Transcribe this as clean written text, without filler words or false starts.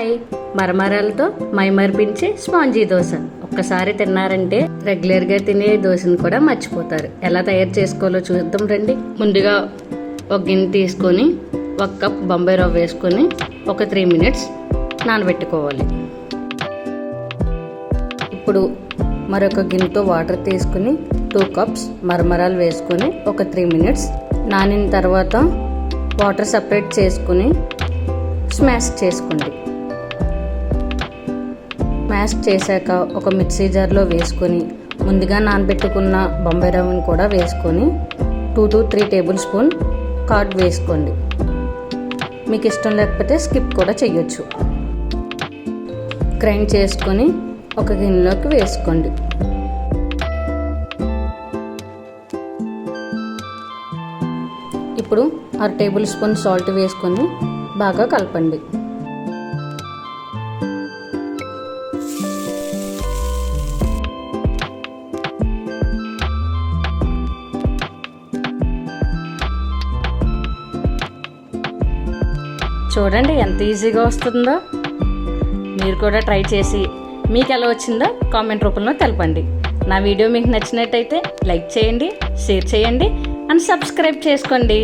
Hi, మరమరాలతో మైమరిపించే spongy dosa. ఒక్కసారి తిన్నారంటే రెగ్యులర్గా తినే దోశను కూడా మర్చిపోతారు. ఎలా తయారు చేసుకోవాలో చూద్దాం రండి. ముందుగా ఒక గిన్నె తీసుకొని 1 కప్ బొంబాయి రవ్వ వేసుకొని ఒక 3 మినిట్స్ నానబెట్టుకోవాలి. ఇప్పుడు మరొక గిన్నెతో వాటర్ తీసుకుని 2 కప్స్ మరమరాలు వేసుకొని ఒక 3 మినిట్స్ నానిన తర్వాత వాటర్ సపరేట్ చేసుకుని స్మాష్ చేసుకోండి. స్మాష్ చేశాక ఒక మిక్సీ జార్లో వేసుకొని ముందుగా నానబెట్టుకున్న బొంబాయి రవ్వను కూడా వేసుకొని 2 to 3 టేబుల్ స్పూన్ కర్డ్ వేసుకోండి. మీకు ఇష్టం లేకపోతే స్కిప్ కూడా చేయొచ్చు. గ్రైండ్ చేసుకొని ఒక గిన్నెలోకి వేసుకోండి. ఇప్పుడు 1 టేబుల్ స్పూన్ సాల్ట్ వేసుకొని బాగా కలపండి. చూడండి ఎంత ఈజీగా వస్తుందో. మీరు కూడా ట్రై చేసి మీకు ఎలా వచ్చిందో కామెంట్ రూపంలో తెలపండి. నా వీడియో మీకు నచ్చినట్టయితే లైక్ చేయండి, షేర్ చేయండి అండ్ సబ్స్క్రైబ్ చేసుకోండి.